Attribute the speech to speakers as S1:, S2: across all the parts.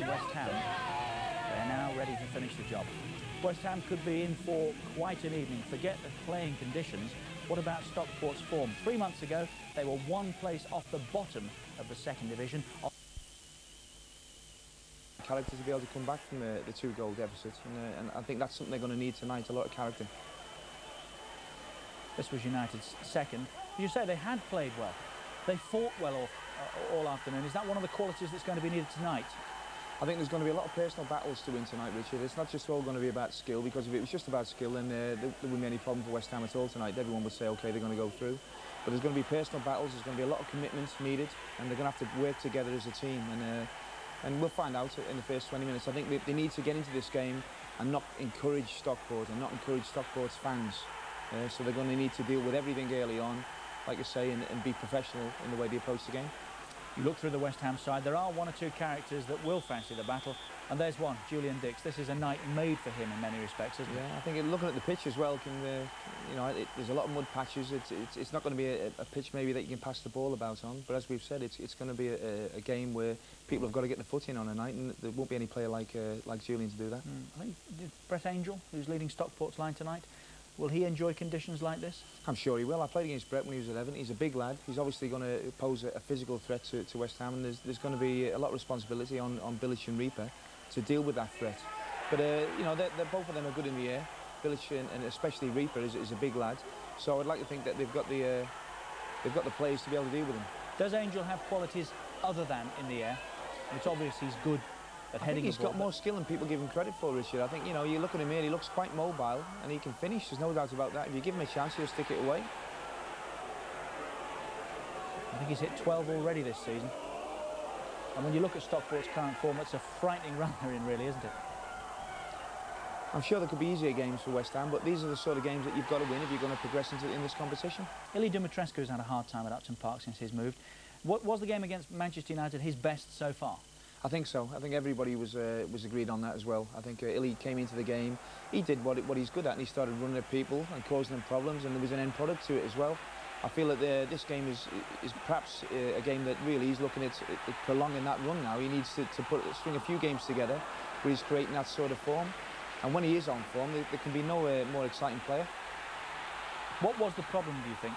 S1: West Ham. They're now ready to finish the job. West Ham could be in for quite an evening. Forget the playing conditions. What about Stockport's form? 3 months ago, they were one place off the bottom of the second division.
S2: Character to be able to come back from the 2-goal deficit, and I think that's something they're going to need tonight, a lot of character.
S1: This was United's second. You say they had played well. They fought well all afternoon. Is that one of the qualities that's going to be needed tonight?
S2: I think there's going to be a lot of personal battles to win tonight, Richard. It's not just all going to be about skill, because if it was just about skill, then there wouldn't be any problem for West Ham at all tonight. Everyone would say, OK, they're going to go through. But there's going to be personal battles, there's going to be a lot of commitments needed, and they're going to have to work together as a team. And we'll find out in the first 20 minutes. I think they need to get into this game and not encourage Stockport and not encourage Stockport's fans. So they're going to need to deal with everything early on, like I say, and be professional in the way they approach the game.
S1: You look through the West Ham side, there are one or two characters that will fancy the battle, and there's one, Julian Dix. This is a night made for him in many respects, isn't it?
S2: Yeah, I think looking at the pitch as well, there's a lot of mud patches. It's not going to be a pitch maybe that you can pass the ball about on, but as we've said, it's going to be a game where people have got to get the foot in on a night, and there won't be any player like Julian to do that.
S1: I think Brett Angel, who's leading Stockport's line tonight, will he enjoy conditions like this?
S2: I'm sure he will. I played against Brett when he was 11. He's a big lad. He's obviously going to pose a physical threat to West Ham, and there's going to be a lot of responsibility on Bilic and Reaper to deal with that threat. But both of them are good in the air. Bilic and especially Reaper is a big lad. So I'd like to think that they've got the players to be able to deal with him.
S1: Does Angel have qualities other than in the air? It's obvious he's good at heading the ball.
S2: He's got more skill than people give him credit for, Richard. I think, you look at him here, he looks quite mobile, and he can finish, there's no doubt about that. If you give him a chance, he'll stick it away.
S1: I think he's hit 12 already this season. And when you look at Stockport's current form, it's a frightening run they're in, really, isn't it?
S2: I'm sure there could be easier games for West Ham, but these are the sort of games that you've got to win if you're going to progress in this competition.
S1: Ili Dumitrescu's had a hard time at Upton Park since he's moved. What was the game against Manchester United his best so far?
S2: I think so. I think everybody was agreed on that as well. I think Ili came into the game, he did what he's good at, and he started running at people and causing them problems, and there was an end product to it as well. I feel that this game is perhaps a game that really he's looking at prolonging that run now. He needs to string a few games together where he's creating that sort of form, and when he is on form, there can be no more exciting player.
S1: What was the problem, do you think?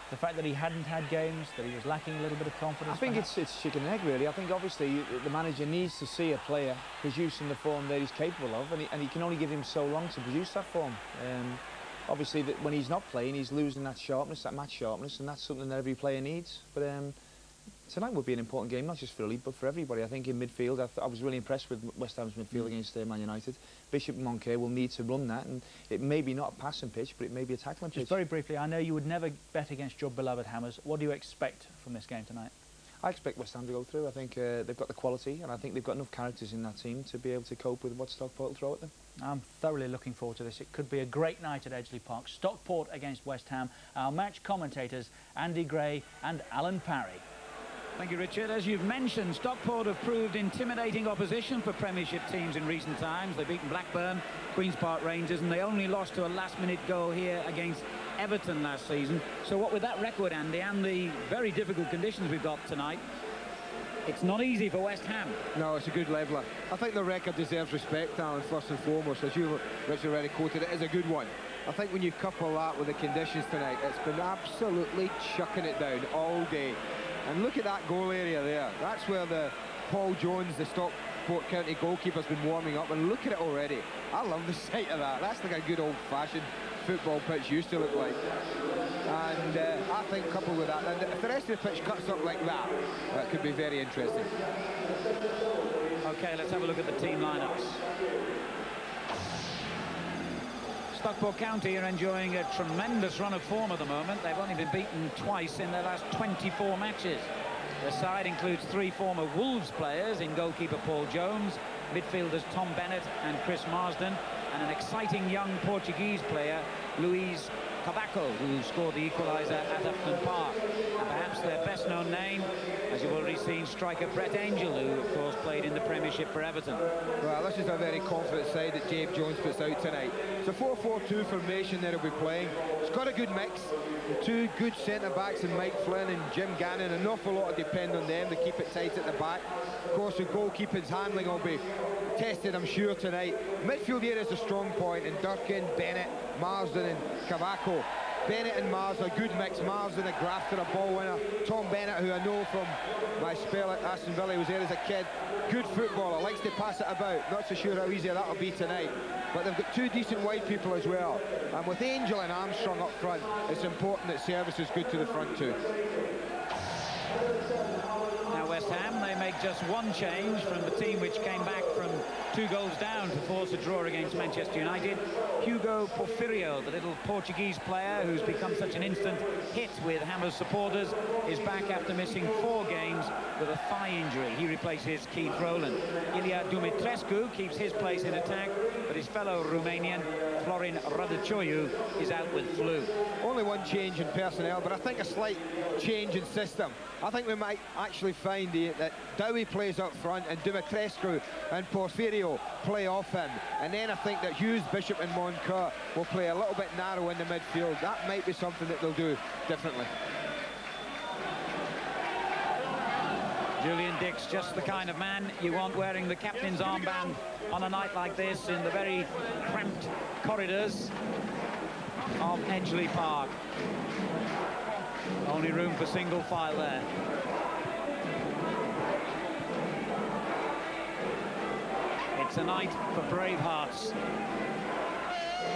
S1: The fact that he hadn't had games, that he was lacking a little bit of confidence?
S2: I think it's chicken and egg, really. I think obviously the manager needs to see a player producing the form that he's capable of, and he can only give him so long to produce that form. Obviously, when he's not playing, he's losing that sharpness, that match sharpness, and that's something that every player needs. But tonight would be an important game, not just for Ili, but for everybody. I think in midfield, I was really impressed with West Ham's midfield against Man United. Bishop and Moncur will need to run that, and it may be not a passing pitch, but it may be a tackling pitch.
S1: Just very briefly, I know you would never bet against your beloved Hammers. What do you expect from this game tonight?
S2: I expect West Ham to go through. I think they've got the quality, and I think they've got enough characters in that team to be able to cope with what Stockport will throw at them. I'm
S1: thoroughly looking forward to this. It could be a great night at Edgeley Park. Stockport against West Ham. Our match commentators, Andy Gray and Alan Parry.
S3: Thank you, Richard. As you've mentioned, Stockport have proved intimidating opposition for Premiership teams in recent times. They've beaten Blackburn, Queen's Park Rangers, and they only lost to a last-minute goal here against Everton last season. So what with that record, Andy, and the very difficult conditions we've got tonight, it's not easy for West Ham.
S4: No, it's a good leveller. I think the record deserves respect, Alan, first and foremost. As you, Richard, already quoted, it is a good one. I think when you couple that with the conditions tonight, it's been absolutely chucking it down all day. And look at that goal area there. That's where Paul Jones, the Stockport County goalkeeper, has been warming up. And look at it already. I love the sight of that. That's like a good old-fashioned football pitch used to look like. And I think coupled with that, and if the rest of the pitch cuts up like that, that could be very interesting.
S3: OK, let's have a look at the team lineups. Stockport County are enjoying a tremendous run of form at the moment. They've only been beaten twice in their last 24 matches. Their side includes 3 former Wolves players in goalkeeper Paul Jones, midfielders Tom Bennett and Chris Marsden, and an exciting young Portuguese player, Luis Coca, who scored the equaliser at Upton Park. And perhaps their best-known name, as you've already seen, striker Brett Angel, who, of course, played in the Premiership for Everton.
S4: Well, this is a very confident side that Dave Jones puts out tonight. It's a 4-4-2 formation that he'll be playing. It's got a good mix. The two good centre-backs in Mike Flynn and Jim Gannon. An awful lot of depend on them to keep it tight at the back. Of course, the goalkeeping's handling will be tested, I'm sure, tonight. Midfield here is a strong point, and Durkin, Bennett, Marsden and Cavaco. Bennett and Mars, a good mix. Marsden, a grafter, a ball winner. Tom Bennett, who I know from my spell at Aston Villa, he was there as a kid. Good footballer, likes to pass it about. Not so sure how easy that'll be tonight. But they've got two decent wide people as well. And with Angel and Armstrong up front, it's important that service is good to the front too.
S3: Now West Ham, they make just one change from the team which came back from 2 goals down to force a draw against Manchester United. Hugo Porfirio, the little Portuguese player who's become such an instant hit with Hammers supporters, is back after missing 4 games with a thigh injury. He replaces Keith Rowland. Ilya Dumitrescu keeps his place in attack, but his fellow Romanian, Florin Radicioiu, is out with flu.
S4: Only one change in personnel, but I think a slight change in system. I think we might actually find that Dowie plays up front and Dumitrescu and Porfirio play off him. And then I think that Hughes, Bishop and Moncur will play a little bit narrow in the midfield. That might be something that they'll do differently.
S3: Julian Dix, just the kind of man you want wearing the captain's armband on a night like this in the very cramped corridors of Edgeley Park. Only room for single file there. It's a night for brave hearts.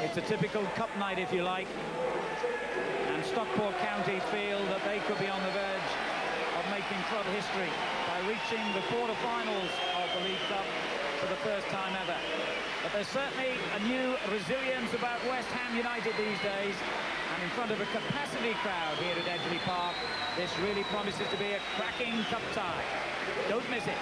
S3: It's a typical cup night, if you like. And Stockport County feel that they could be on the verge of making club history by reaching the quarter-finals of the League Cup for the first time ever. But there's certainly a new resilience about West Ham United these days. And in front of a capacity crowd here at Edgeley Park, this really promises to be a cracking cup tie. Don't miss it.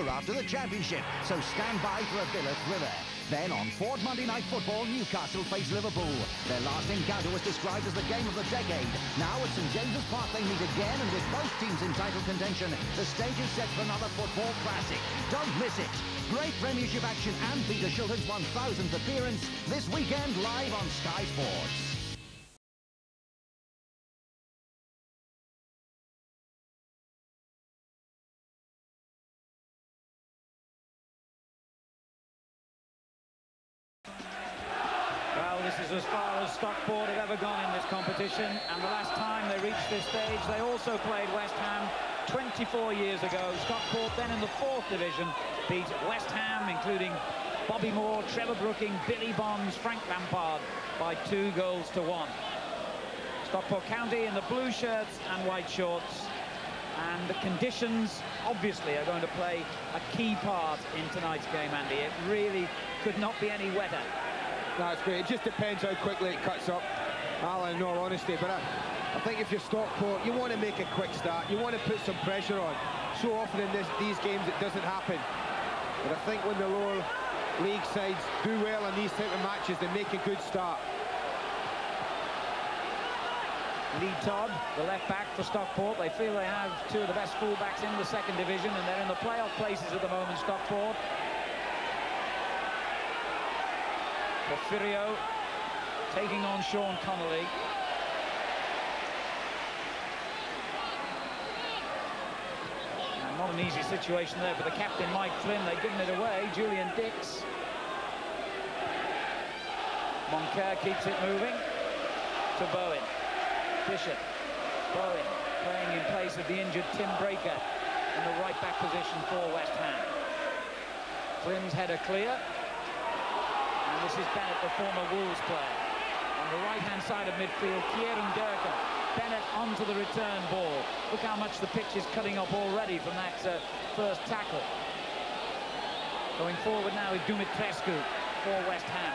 S5: After the championship, so stand by for a Villa thriller. Then on Ford Monday Night Football, Newcastle face Liverpool. Their last encounter was described as the game of the decade. Now at St James's Park they meet again, and with both teams in title contention, the stage is set for another football classic. Don't miss it. Great Premiership action and Peter Shilton's 1000th appearance this weekend live on Sky Sports.
S3: This is as far as Stockport have ever gone in this competition, and the last time they reached this stage, they also played West Ham 24 years ago. Stockport, then in the 4th division, beat West Ham, including Bobby Moore, Trevor Brooking, Billy Bonds, Frank Lampard, by 2-1. Stockport County in the blue shirts and white shorts, and the conditions, obviously, are going to play a key part in tonight's game, Andy. It really could not be any wetter.
S4: That's great. It just depends how quickly it cuts up, Alan, in all honesty. But I think if you're Stockport, you want to make a quick start. You want to put some pressure on. So often in these games, it doesn't happen. But I think when the lower league sides do well in these type of matches, they make a good start.
S3: Lee Todd, the left back for Stockport. They feel they have 2 of the best full-backs in the 2nd division, and they're in the playoff places at the moment, Stockport. Porfirio taking on Sean Connolly. And not an easy situation there for the captain, Mike Flynn. They've given it away. Julian Dix. Moncur keeps it moving to Bowen. Bishop. Bowen playing in place of the injured Tim Breaker in the right-back position for West Ham. Flynn's header clear. And this is Bennett, the former Wolves player. On the right-hand side of midfield, Kieran Durkin Bennett onto the return ball. Look how much the pitch is cutting up already from that first tackle. Going forward now is Dumitrescu for West Ham.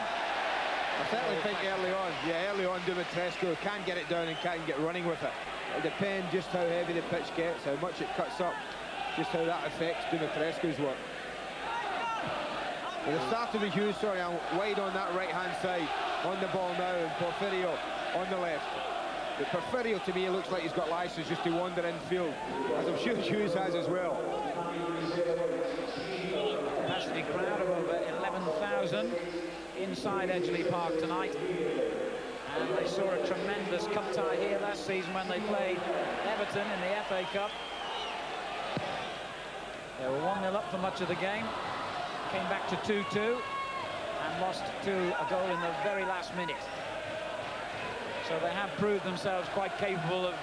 S4: I certainly think early on Dumitrescu can get it down and can get running with it. It'll depend just how heavy the pitch gets, how much it cuts up, just how that affects Dumitrescu's work. Well, it started with Hughes, sorry, I'm wide on that right-hand side, on the ball now, and Porfirio on the left. But Porfirio, to me, looks like he's got license just to wander infield, as I'm sure Hughes has as well.
S3: Capacity crowd of over 11,000 inside Edgeley Park tonight. And they saw a tremendous cup tie here last season when they played Everton in the FA Cup. They were 1-0 up for much of the game. Came back to 2-2 and lost to a goal in the very last minute. So they have proved themselves quite capable of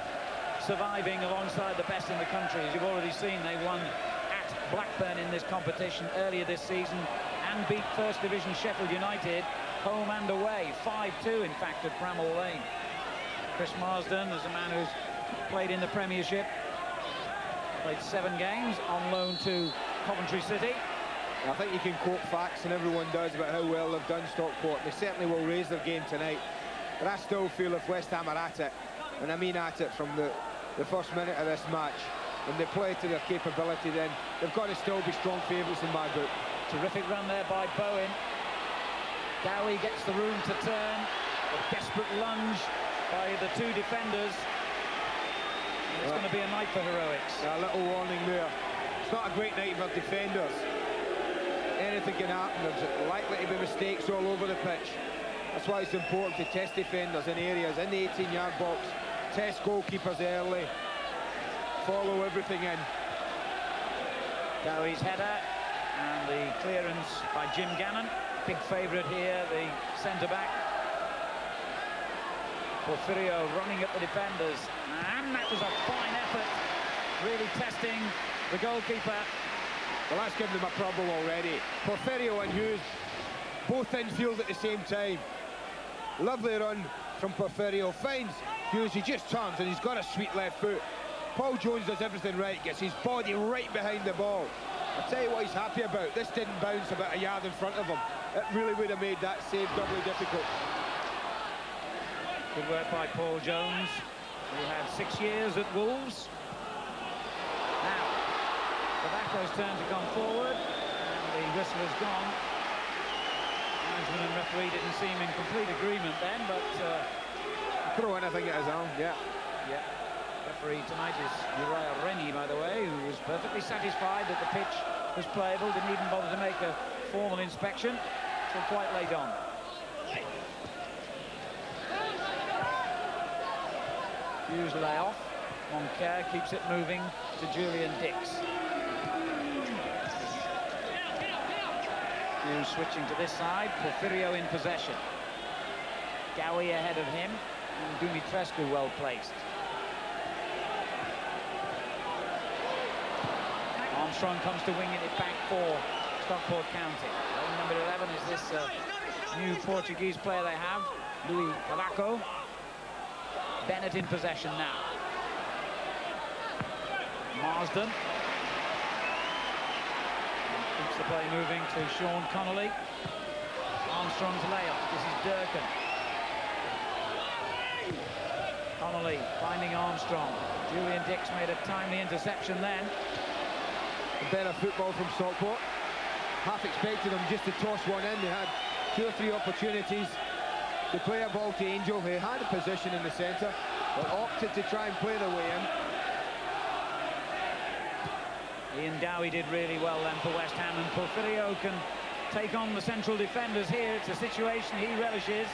S3: surviving alongside the best in the country. As you've already seen, they won at Blackburn in this competition earlier this season and beat First Division Sheffield United home and away, 5-2 in fact at Bramall Lane. Chris Marsden is a man who's played in the Premiership, played 7 games on loan to Coventry City.
S4: I think you can quote facts, and everyone does, about how well they've done Stockport. They certainly will raise their game tonight. But I still feel if West Ham are at it, and I mean at it from the first minute of this match, when they play to their capability, then they've got to still be strong favourites in my book.
S3: Terrific run there by Bowen. Dowie gets the room to turn. A desperate lunge by the 2 defenders. And it's going to be a night for heroics.
S4: A little warning there. It's not a great night for defenders. Anything can happen. There's likely to be mistakes all over the pitch. That's why it's important to test defenders in areas in the 18-yard box, test goalkeepers early, follow everything in.
S3: Dowie's header and the clearance by Jim Gannon. Big favourite here, the centre-back. Porfirio running at the defenders. And that was a fine effort, really testing the goalkeeper.
S4: Well, that's given them a problem already. Porfirio and Hughes both infield at the same time. Lovely run from Porfirio. Finds Hughes, he just turns and he's got a sweet left foot. Paul Jones does everything right, gets his body right behind the ball. I'll tell you what he's happy about. This didn't bounce about a yard in front of him. It really would have made that save doubly difficult.
S3: Good work by Paul Jones, who had 6 years at Wolves. Now, Tobacco's turn to come forward, and the whistle has gone. Management and referee didn't seem in complete agreement then, but...
S4: Throw in, I think it is, Alan. Yeah.
S3: Referee tonight is Uriah Rennie, by the way, who was perfectly satisfied that the pitch was playable, didn't even bother to make a formal inspection till quite late on. Hughes lay off. Moncur keeps it moving to Julian Dix. Hughes switching to this side. Porfirio in possession. Dowie ahead of him, and Dumitrescu well placed. Armstrong comes to winging it back for Stockport County. Number 11 is this new Portuguese player they have, Louis Cavaco. Bennett in possession now. Marsden keeps the play moving to Sean Connolly. Armstrong's layoff. This is Durkin. Connolly finding Armstrong. Julian Dix made a timely interception then.
S4: Better football from Stockport. Half expected them just to toss one in. They had 2 or 3 opportunities to play a ball to Angel, who had a position in the centre, but opted to try and play their way in.
S3: Ian Dowie did really well then for West Ham, and Porfirio can take on the central defenders here. It's a situation he relishes.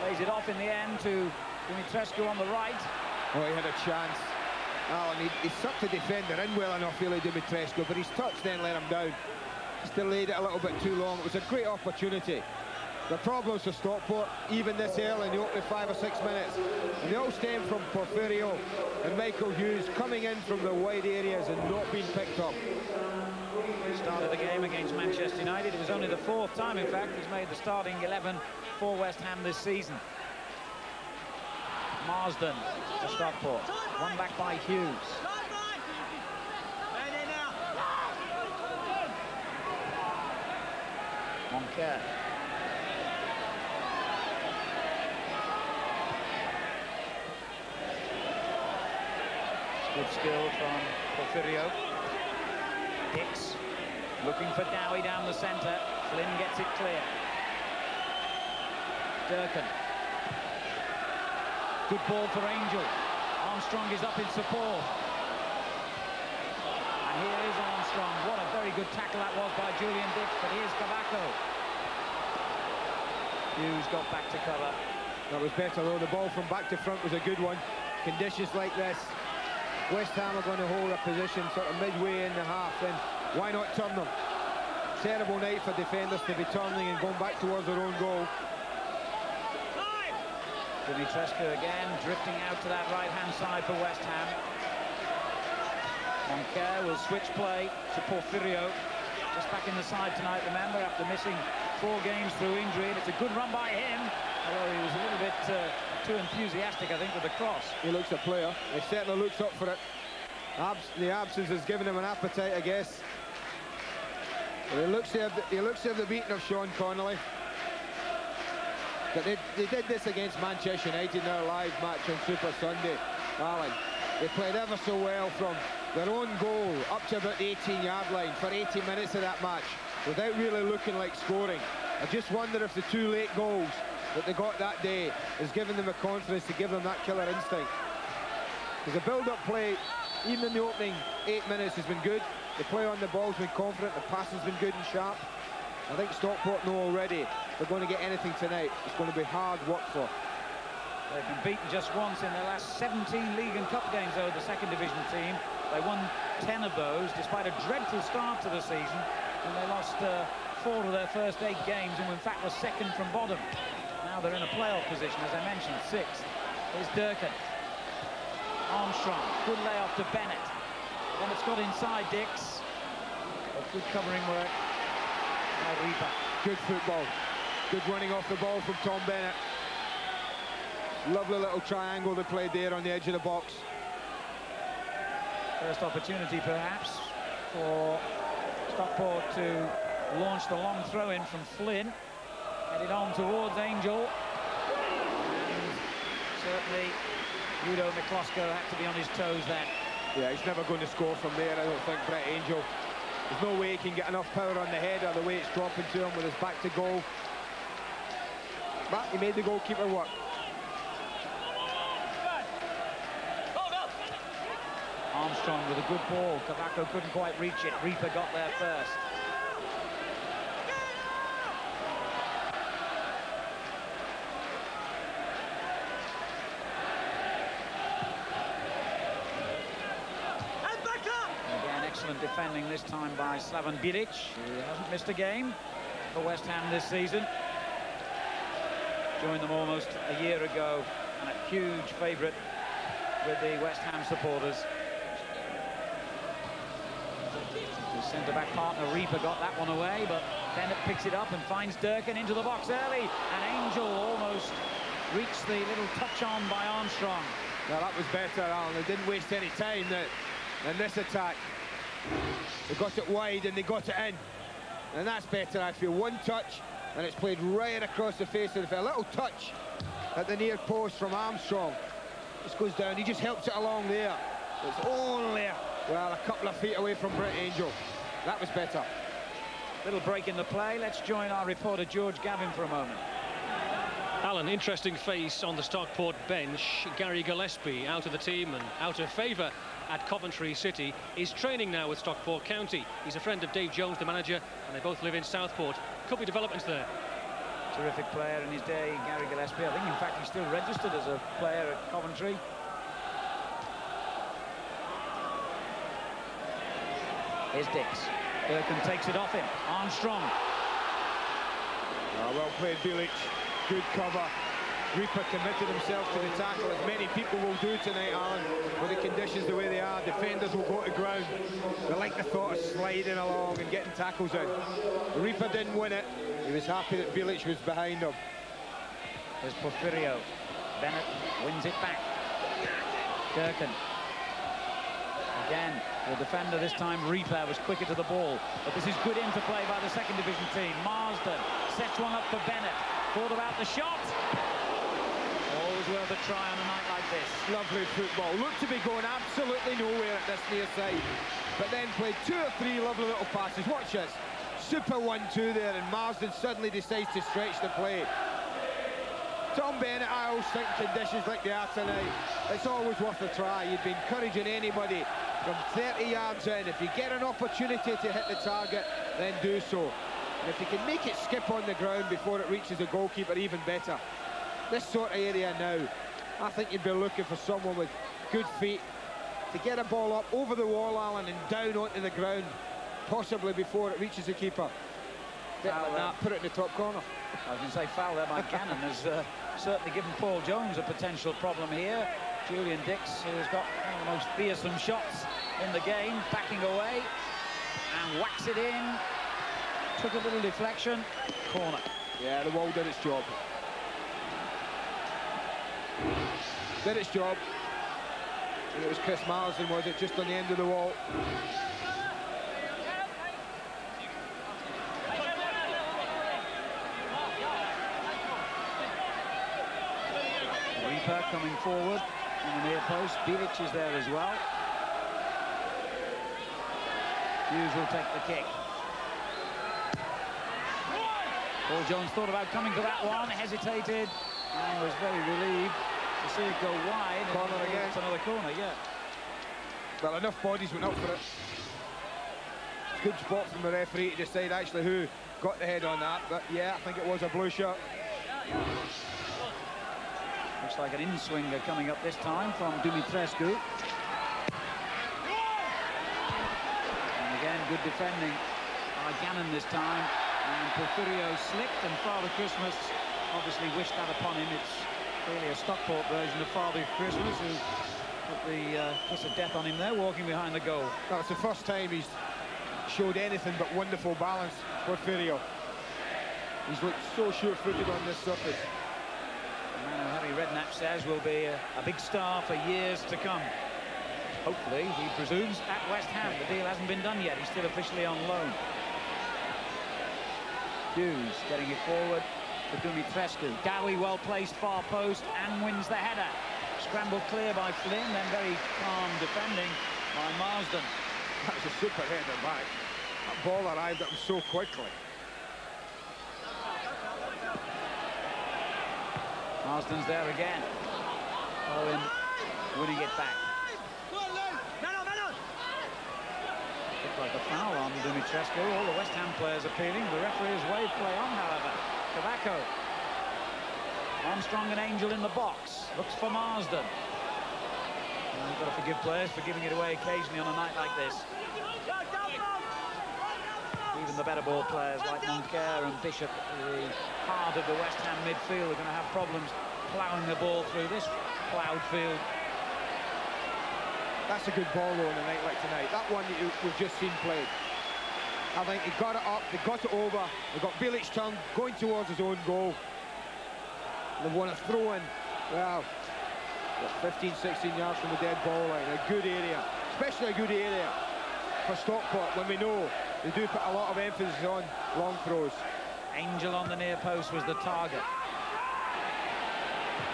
S3: Lays it off in the end to Dumitrescu on the right.
S4: Oh, he had a chance. Alan, he sucked the defender in well enough, really, Dumitrescu, but his touch then let him down. Just delayed it a little bit too long. It was a great opportunity. The problems for Stockport, even this early in the opening 5 or 6 minutes, and they all stem from Porfirio and Michael Hughes coming in from the wide areas and not being picked up.
S3: Started the game against Manchester United. It was only the 4th time, in fact, he's made the starting 11 for West Ham this season. Marsden to Stockport. One back by Hughes. Coca. Good skill from Porfirio. Dix looking for Dowie down the centre. Flynn gets it clear. Durkin. Good ball for Angel. Armstrong is up in support. And here is Armstrong. What a very good tackle that was by Julian Dix, but here's Coca. Hughes got back to cover.
S4: That was better though. The ball from back to front was a good one. Conditions like this, West Ham are going to hold a position sort of midway in the half, then why not turn them? Terrible night for defenders to be turning and going back towards their own goal.
S3: Dimitrescu again, drifting out to that right-hand side for West Ham. Coca will switch play to Porfirio. Just back in the side tonight, remember, after missing 4 games through injury. And it's a good run by him, although he was a little bit too enthusiastic, I think, with the cross.
S4: He looks a player. He certainly looks up for it. The absence has given him an appetite, I guess. But he looks to have the beating of Sean Connolly. But they did this against Manchester United in their live match on Super Sunday, Alan. They played ever so well from their own goal up to about the 18-yard line for 80 minutes of that match without really looking like scoring. I just wonder if the 2 late goals that they got that day has given them the confidence to give them that killer instinct. Because the build-up play, even in the opening 8 minutes, has been good. The play on the ball's been confident, the passing's been good and sharp. I think Stockport know already if they're going to get anything tonight, it's going to be hard work for.
S3: They've been beaten just once in their last 17 league and cup games, though, the second division team. They won 10 of those, despite a dreadful start to the season, and they lost 4 of their first 8 games, and in fact were second from bottom. Now they're in a playoff position, as I mentioned, 6th. Here's Durkin. Armstrong, good layoff to Bennett. Then it's got inside Dix. But good covering work by Reaper.
S4: Good football. Good running off the ball from Tom Bennett. Lovely little triangle they played there on the edge of the box.
S3: First opportunity, perhaps, for Stockport to launch the long throw-in from Flynn. Headed on towards Angel. And certainly, Udo McCloskey had to be on his toes then.
S4: Yeah, he's never going to score from there, I don't think, Brett Angel. There's no way he can get enough power on the header, the way it's dropping to him with his back to goal. But he made the goalkeeper work.
S3: Armstrong with a good ball. Coca couldn't quite reach it. Reaper got there first. Again, excellent defending this time by Slaven Bilic, who hasn't missed a game for West Ham this season. Joined them almost a year ago, and a huge favourite with the West Ham supporters. His centre-back partner Reaper got that one away, but Bennett picks it up and finds Durkin into the box early, and Angel almost reached the little touch on by Armstrong.
S4: Now that was better, Alan. They didn't waste any time in this attack. They got it wide and they got it in, and that's better, I feel. One touch and it's played right across the face of the field. A little touch at the near post from Armstrong. Just goes down, he just helps it along there. It's only, well, a couple of feet away from Brett Angel. That was better.
S3: Little break in the play. Let's join our reporter George Gavin for a moment.
S6: Alan, interesting face on the Stockport bench. Gary Gillespie out of the team and out of favour at Coventry City. Is training now with Stockport County. He's a friend of Dave Jones, the manager, and they both live in Southport. Could be developments there.
S3: Terrific player in his day, Gary Gillespie. I think, in fact, he's still registered as a player at Coventry. Here's Dix. Durkin takes it off him. Armstrong.
S4: Well played, Bilic. Good cover. Reaper committed himself to the tackle, as many people will do tonight, Alan, with the conditions the way they are. Defenders will go to ground. They like the thought of sliding along and getting tackles in. Reaper didn't win it. He was happy that Bilic was behind him.
S3: There's Porfirio. Bennett wins it back. Durkin. Again, the defender this time, Reaper, was quicker to the ball. But this is good interplay by the second division team. Marsden sets one up for Bennett. Thought about the shot. Always worth a try on a night like this.
S4: Lovely football. Looked to be going absolutely nowhere at this near side. But then played 2 or 3 lovely little passes. Watch this. Super 1-2 there, and Marsden suddenly decides to stretch the play. Tom Bennett, I always think conditions like they are tonight, it's always worth a try. You'd be encouraging anybody from 30 yards in. If you get an opportunity to hit the target, then do so. And if you can make it skip on the ground before it reaches the goalkeeper, even better. This sort of area now, I think you'd be looking for someone with good feet to get a ball up over the wall, Alan, and down onto the ground, possibly before it reaches the keeper. Put it in the top corner.
S3: I was going to say foul there by Cannon has certainly given Paul Jones a potential problem here. Julian Dix, who's got one of the most fearsome shots in the game, backing away and whacks it in. Took a little deflection. Corner.
S4: Yeah, the wall did its job. Did its job. And it was Chris Marsden, was it, just on the end of the wall.
S3: Reaper coming forward on the near post. Bilic is there as well. Hughes will take the kick. Paul Jones thought about coming for that one, hesitated, and was very relieved to see it go wide.
S4: Corner again.
S3: It's another corner, yeah.
S4: Well, enough bodies went up for it. Good spot from the referee to decide actually who got the head on that, but yeah, I think it was a blue shirt.
S3: Looks like an in-swinger coming up this time from Dumitrescu. And again, good defending by Gannon this time. And Porfirio slipped, and Father Christmas obviously wished that upon him. It's really a Stockport version of Father Christmas, who put the kiss of death on him there, walking behind the goal.
S4: That's the first time he's showed anything but wonderful balance, Porfirio. He's looked so sure-footed on this surface.
S3: Harry Redknapp says will be a big star for years to come. Hopefully, he presumes, at West Ham. The deal hasn't been done yet. He's still officially on loan. Hughes getting it forward to Dumitrescu. Dowie well placed far post and wins the header. Scrambled clear by Flynn, then very calm defending by Marsden.
S4: That was a super header back. That ball arrived at him so quickly.
S3: Marsden's there again. Owen winning it back. Looked like a foul on Dumitrescu. All the West Ham players appealing. The referee has waved play on, however. Coca. Armstrong and Angel in the box. Looks for Marsden. You've got to forgive players for giving it away occasionally on a night like this. Even the better ball players like Moncur and Bishop, the heart of the West Ham midfield, are going to have problems ploughing the ball through this ploughed field.
S4: That's a good ball though on a night like tonight. That one that we've just seen played. I think he got it up, they got it over, they got Bilic turned, going towards his own goal. They want to throw in, well, 15, 16 yards from the dead ball line. A good area, especially a good area for Stockport when we know they do put a lot of emphasis on long throws.
S3: Angel on the near post was the target.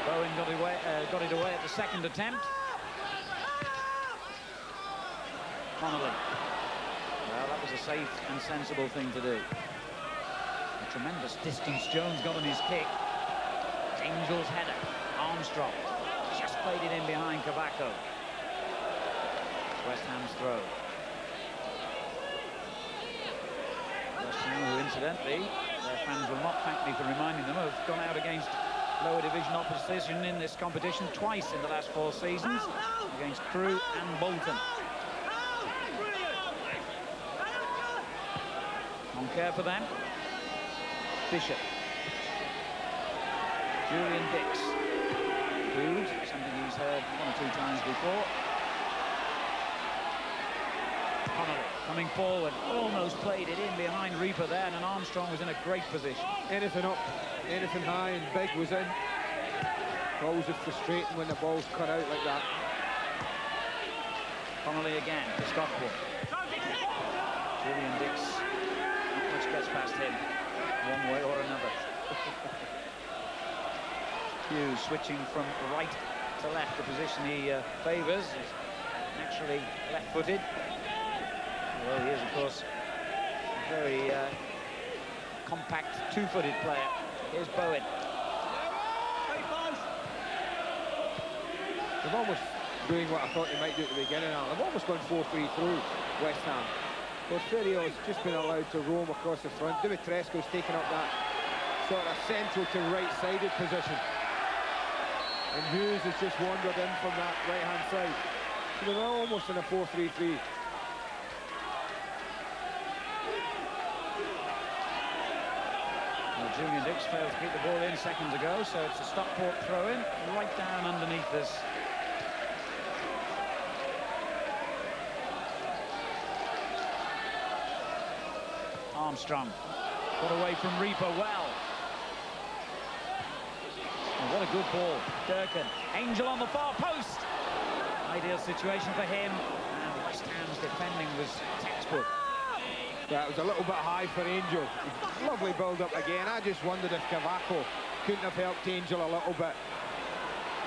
S3: Bowen got it away at the second attempt. Connolly. Well, that was a safe and sensible thing to do. A tremendous distance Jones got on his kick. Angel's header. Armstrong just played it in behind Coca. West Ham's throw. West Ham, who incidentally, their fans will not thank me for reminding them, have gone out against lower division opposition in this competition twice in the last 4 seasons, against Crewe and Bolton. Moncur for them. Bishop. Julian Dix. Hughes, something he's heard 1 or 2 times before. Connolly coming forward, almost played it in behind Reaper there, and Armstrong was in a great position.
S4: Anything up, anything high, and Big was in. It's always just frustrating when the ball's cut out like that.
S3: Connolly again to Stockport. Julian Dix, not much gets past him, one way or another. Hughes switching from right to left, the position he favours. He's naturally left-footed, although he is, of course, a very compact two-footed player. Here's Bowen.
S4: They've almost doing what I thought they might do at the beginning now. They've almost gone 4-3 through West Ham. Porfirio has just been allowed to roam across the front. Dumitrescu's taken up that sort of central to right-sided position. And Hughes has just wandered in from that right-hand side. So they're almost in a 4-3-3.
S3: Well, Julian Dix failed to keep the ball in seconds ago, so it's a Stockport throw-in right down underneath us. Armstrong got away from Reaper well. Oh, what a good ball. Durkin. Angel on the far post. Ideal situation for him. And West Ham's defending was textbook.
S4: That was a little bit high for Angel. Lovely build-up again. I just wondered if Cavaco couldn't have helped Angel a little bit.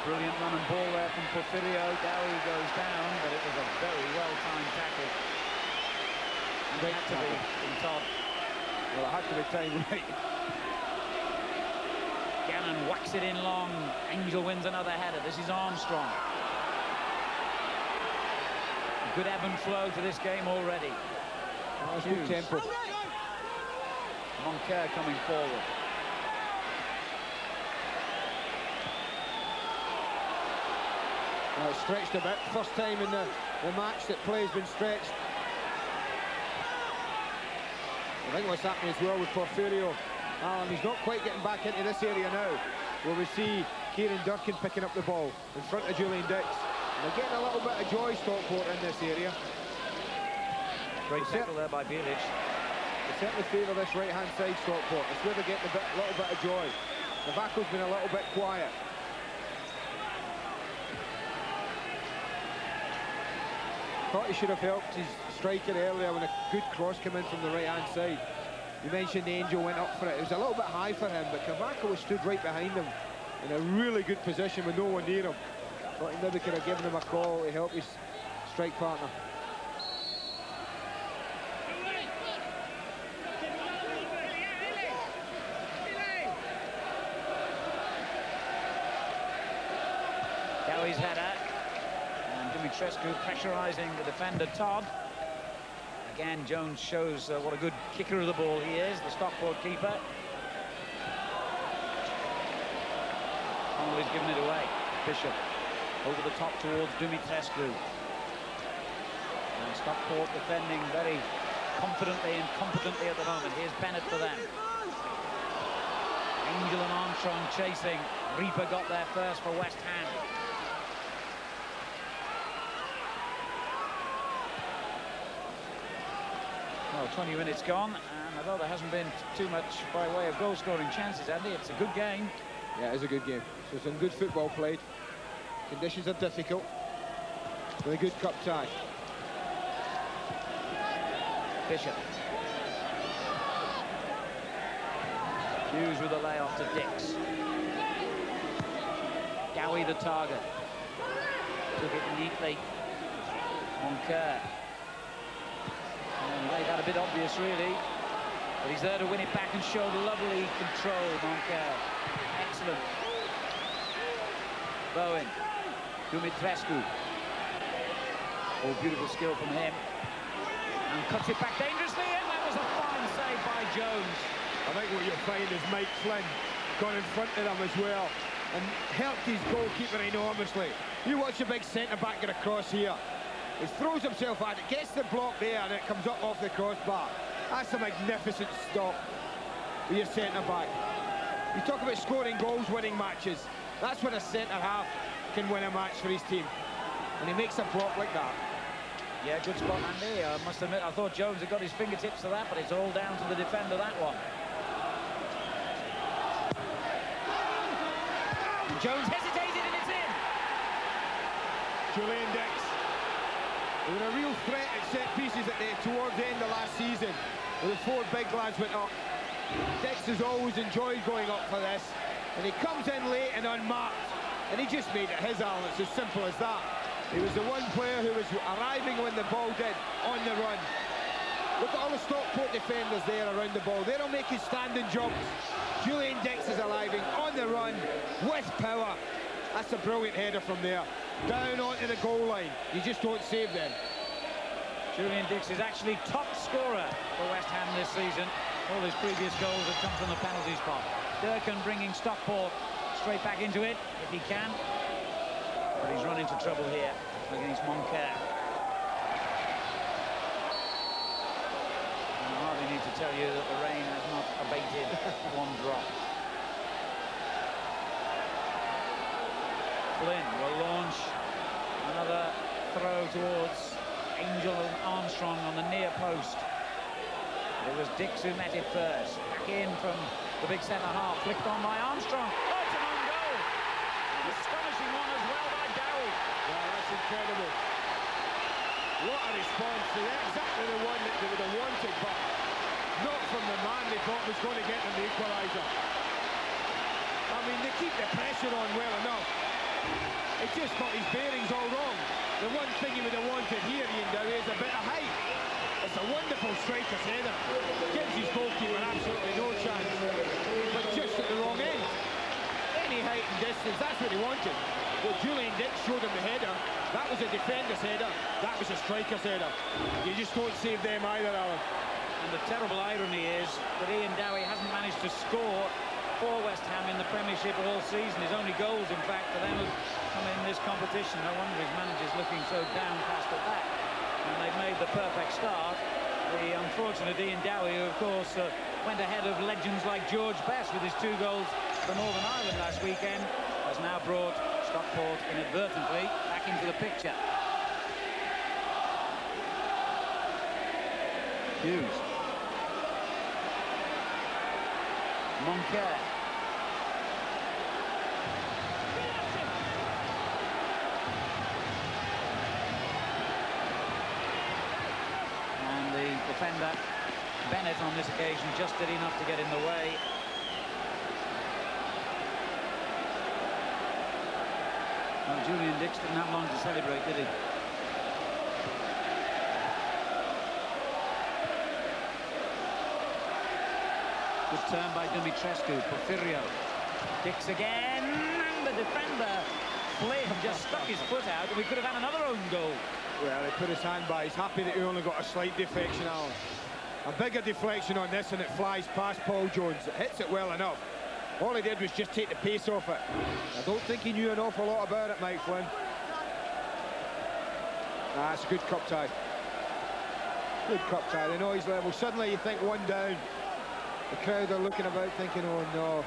S3: Brilliant run and ball there from Porfirio. Dowie goes down, but it was a very well-timed tackle. And it had to be from Todd.
S4: Well, it had to be timed right.
S3: Gannon whacks it in long. Angel wins another header. This is Armstrong. A good ebb and flow to this game already.
S4: Good tempo.
S3: Moncur coming forward.
S4: Now it's stretched a bit. First time in the match that play has been stretched. I think what's happening as well with Porfirio, Alan, he's not quite getting back into this area now, where we see Kieran Durkin picking up the ball in front of Julian Dix. And they're getting a little bit of joy, Stockport, in this area.
S3: Great tackle there by Bilic.
S4: They certainly favour this right-hand side, Stockport. It's where they're getting a little bit of joy. Navaco's been a little bit quiet. Thought he should have helped his striker earlier when a good cross came in from the right-hand side. You mentioned Angel went up for it. It was a little bit high for him, but Cavaco stood right behind him in a really good position with no one near him. Thought he maybe could have given him a call to help his strike partner.
S3: Dowie's header. And Dumitrescu pressurising the defender, Todd. Again, Jones shows what a good kicker of the ball he is, the Stockport keeper. Connolly's given it away. Bishop over the top towards Dumitrescu. And Stockport defending very confidently and competently at the moment. Here's Bennett for them. Angel and Armstrong chasing. Reaper got there first for West Ham. Well, 20 minutes gone, and although there hasn't been too much by way of goal-scoring chances, Andy, it's a good game.
S4: Yeah, it is a good game. So some good football played. Conditions are difficult. With a good cup tie.
S3: Bishop. Hughes with a layoff to Dix. Dowie the target. Took it neatly. Moncur. And made that a bit obvious, really. But he's there to win it back and show lovely control, Moncur. Excellent. Bowen. Dumitrescu. Oh, beautiful skill from him. And cuts it back dangerously, and that was a fine save by Jones.
S4: I think what you'll find is Mike Flynn got in front of them as well and helped his goalkeeper enormously. You watch the big centre-back get across here. He throws himself at it, gets the block there, and it comes up off the crossbar. That's a magnificent stop with your centre-back. You talk about scoring goals, winning matches. That's when a centre-half can win a match for his team. And he makes a block like that.
S3: Yeah, good spot, Andy. I must admit, I thought Jones had got his fingertips to that, but it's all down to the defender, that one. And Jones hesitated, and it's in.
S4: Julian Dix. They were a real threat at set pieces towards the end of last season, where the 4 big lads went up. Dix has always enjoyed going up for this, and he comes in late and unmarked, and he just made it his, Alan. It's as simple as that. He was the one player who was arriving when the ball did, on the run. Look at all the Stockport defenders there around the ball. They're all making standing jumps. Julian Dix is arriving on the run with power. That's a brilliant header from there. Down onto the goal line. You just don't save them.
S3: Julian Dix is actually top scorer for West Ham this season. All his previous goals have come from the penalty spot. Durkin bringing Stockport straight back into it, if he can. But he's run into trouble here against Moncur. I hardly need to tell you that the rain has not abated one drop. Flynn will launch another throw towards Angel Armstrong on the near post. It was Dix who met it first. Back in from the big centre-half, flicked on by Armstrong. Oh, it's an own goal! An astonishing one as well by Dowie.
S4: Yeah, that's incredible. What a response. They're exactly the one that they would have wanted, but not from the man they thought was going to get them the equaliser. I mean, they keep the pressure on well enough. It just got his bearings all wrong. The one thing he would have wanted here, Ian Dowie, is a bit of height. It's a wonderful striker's header. Gives his goalkeeper absolutely no chance. But just at the wrong end. Any height and distance, that's what he wanted. Well, Julian Dix showed him the header. That was a defender's header. That was a striker's header. You just don't save them either, Alan.
S3: And the terrible irony is that Ian Dowie hasn't managed to score for West Ham in the Premiership all season. His only goals, in fact, for them have come in this competition. No wonder his manager's looking so downcast at that. And they've made the perfect start. The unfortunate Ian Dowie, who, of course, went ahead of legends like George Best with his 2 goals for Northern Ireland last weekend, has now brought Stockport inadvertently back into the picture. Hughes. Moncur. And the defender, Bennett, on this occasion just did enough to get in the way. Well, Julian Dix didn't have long to celebrate, did he? Good turn by Dumitrescu. Porfirio. Dix again, and the defender, Flynn, just stuck his foot out, and we could have had another own goal.
S4: Well, he put his hand by. He's happy that he only got a slight deflection, Alan. A bigger deflection on this, and it flies past Paul Jones. It hits it well enough. All he did was just take the pace off it. I don't think he knew an awful lot about it, Mike Flynn. That's a good cup tie. Good cup tie. They know his level. Suddenly you think one down. The crowd are looking about thinking, oh no,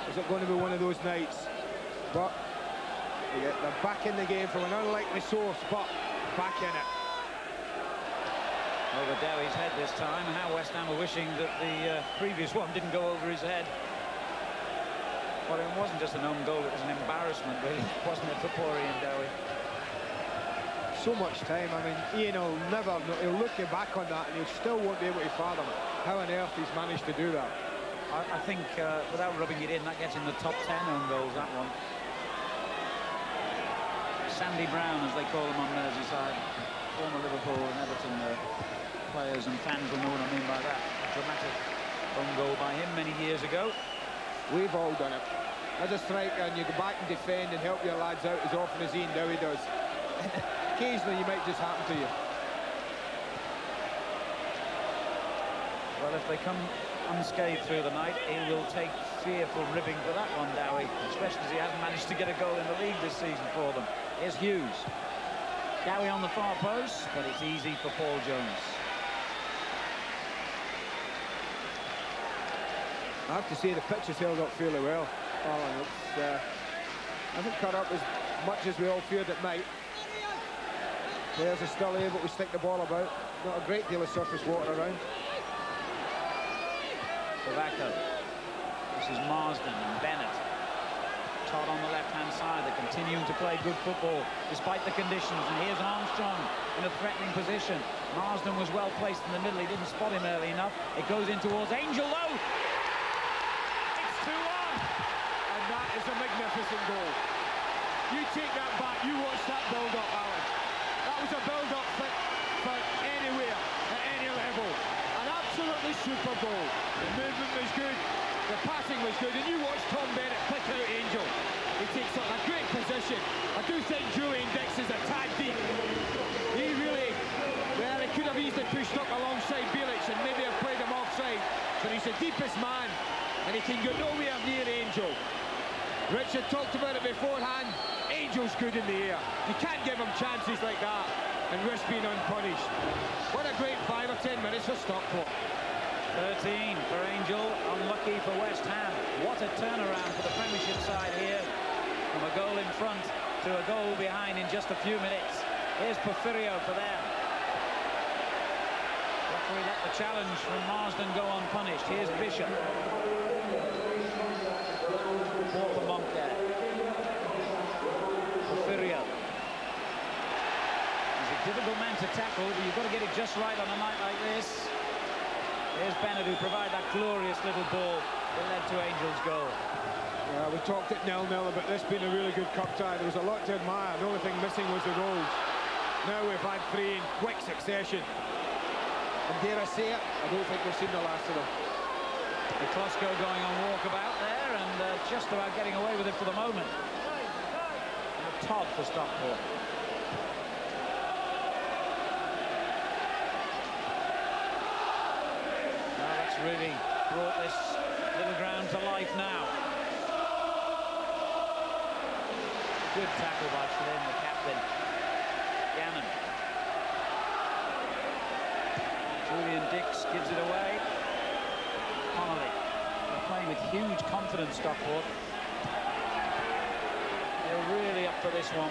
S4: is it going to be one of those nights? But they're back in the game from an unlikely source, but back in it.
S3: Over Dowie's head this time. How West Ham are wishing that the previous one didn't go over his head. Well, it wasn't just an own goal, it was an embarrassment, really, wasn't it, for poor Ian Dowie?
S4: So much time. I mean, Ian will never, he'll look back on that and he still won't be able to fathom how on earth he's managed to do that.
S3: I think, without rubbing it in, that gets in the top 10 own goals, that one. Sandy Brown, as they call him on Merseyside, former Liverpool and Everton players and fans will know what I mean by that. A dramatic own goal by him many years ago.
S4: We've all done it. As a striker, and you go back and defend and help your lads out as often as Ian Dowie does. Occasionally, you might just happen to you.
S3: Well, if they come unscathed through the night, he will take fearful ribbing for that one, Dowie, especially as he hasn't managed to get a goal in the league this season for them. Here's Hughes. Dowie on the far post, but it's easy for Paul Jones.
S4: I have to say the pitch has held up fairly well. Hasn't cut up as much as we all feared it might. Players are still able to stick the ball about. Not a great deal of surface water around.
S3: Coca. This is Marsden and Bennett. Todd on the left-hand side. They're continuing to play good football despite the conditions. And here's Armstrong in a threatening position. Marsden was well placed in the middle. He didn't spot him early enough. It goes in towards Angel, though. It's 2-1.
S4: And that is a magnificent goal. You take that back, you watch that build-up, Alan. That was a build-up for anywhere, at any level. An absolutely super goal. The movement was good, the passing was good, and you watch Tom Bennett pick out Angel. He takes up a great position. I do think Julian Dix is a tad deep. He really, well, he could have easily pushed up alongside Bilic and maybe have played him offside, but he's the deepest man, and he can go nowhere near Angel. Richard talked about it beforehand. Angel's good in the air. You can't give him chances like that and risk being unpunished. What a great 5 or 10 minutes for Stockport.
S3: 13 for Angel, unlucky for West Ham. What a turnaround for the Premiership side here. From a goal in front to a goal behind in just a few minutes. Here's Porfirio for them. Referee let the challenge from Marsden go unpunished. Here's Bishop. Ball for Monk there. Porfirio. He's a difficult man to tackle, but you've got to get it just right on a night like this. Here's Bennett, who provided that glorious little ball that led to Angel's goal.
S4: We talked at 0-0 about this being a really good cup tie. There was a lot to admire. The only thing missing was the goals. Now we've had 3 in quick succession. And dare I say it, I don't think we've seen the last of them.
S3: The Klosko going on walkabout there and just about getting away with it for the moment. And a Todd for Stockport. Now that's really brought this little ground to life now. Good tackle by Flynn, the captain. Gannon. Julian Dix gives it away. Connolly. They're playing with huge confidence, Stockport. They're really up for this one.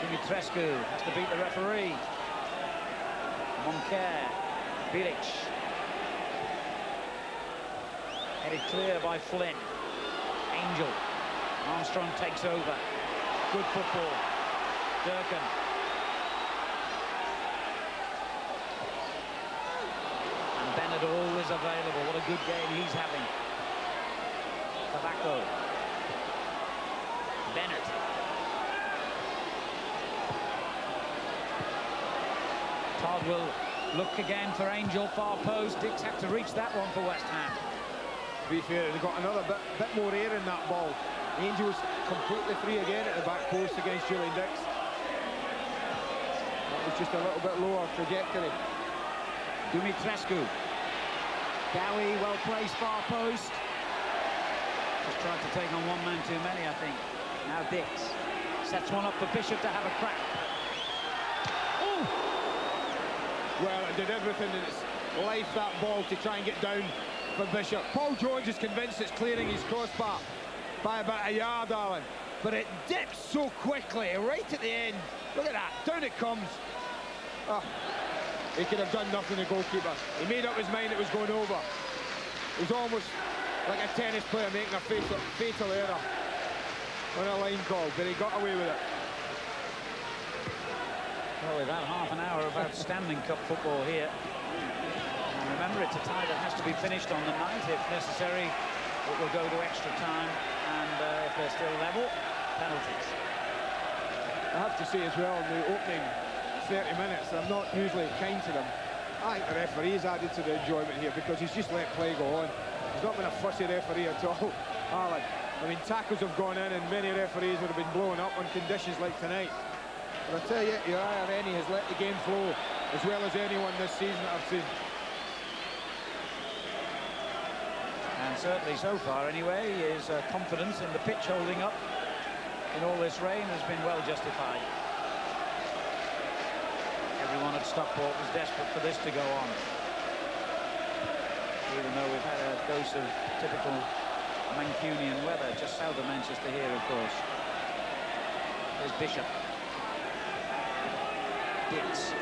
S3: Dimitrescu has to beat the referee. Moncaire. Bilic. Headed clear by Flynn. Angel. Armstrong takes over. Good football. Durkin. And Bennett always available. What a good game he's having. Tobacco. Bennett. Todd will look again for Angel, far post. Dix had to reach that one for West Ham.
S4: To be fair, they've got another bit more air in that ball. Angel's completely free again at the back post against Julian Dix. That was just a little bit lower trajectory.
S3: Dumitrescu. Dowie, well placed, far post. Just tried to take on one man too many, I think. Now Dix sets one up for Bishop to have a crack. Ooh!
S4: Well, it did everything in its life, that ball, to try and get down for Bishop. Paul Jones is convinced it's clearing his crossbar by about a yard, Alan. But it dips so quickly, right at the end. Look at that, down it comes. Oh, he could have done nothing, the goalkeeper. He made up his mind it was going over. It was almost like a tennis player making a fatal error on a line call, but he got away with it.
S3: Well, we've had half an hour of outstanding cup football here. And remember, it's a tie that has to be finished on the night. If necessary, it will go to extra time. And if they're still level, penalties.
S4: I have to say as well, in the opening 30 minutes, I'm not usually kind to them. I think the referee's added to the enjoyment here because he's just let play go on. He's not been a fussy referee at all, Alan. I mean, tackles have gone in and many referees would have been blown up on conditions like tonight. But I tell you, Uriah Rennie has let the game flow as well as anyone this season that I've seen.
S3: And certainly so far, anyway, his confidence in the pitch holding up in all this rain has been well justified. Everyone at Stockport was desperate for this to go on. Even though we've had a dose of typical Mancunian weather just south of Manchester here, of course. Here's Bishop. Dix.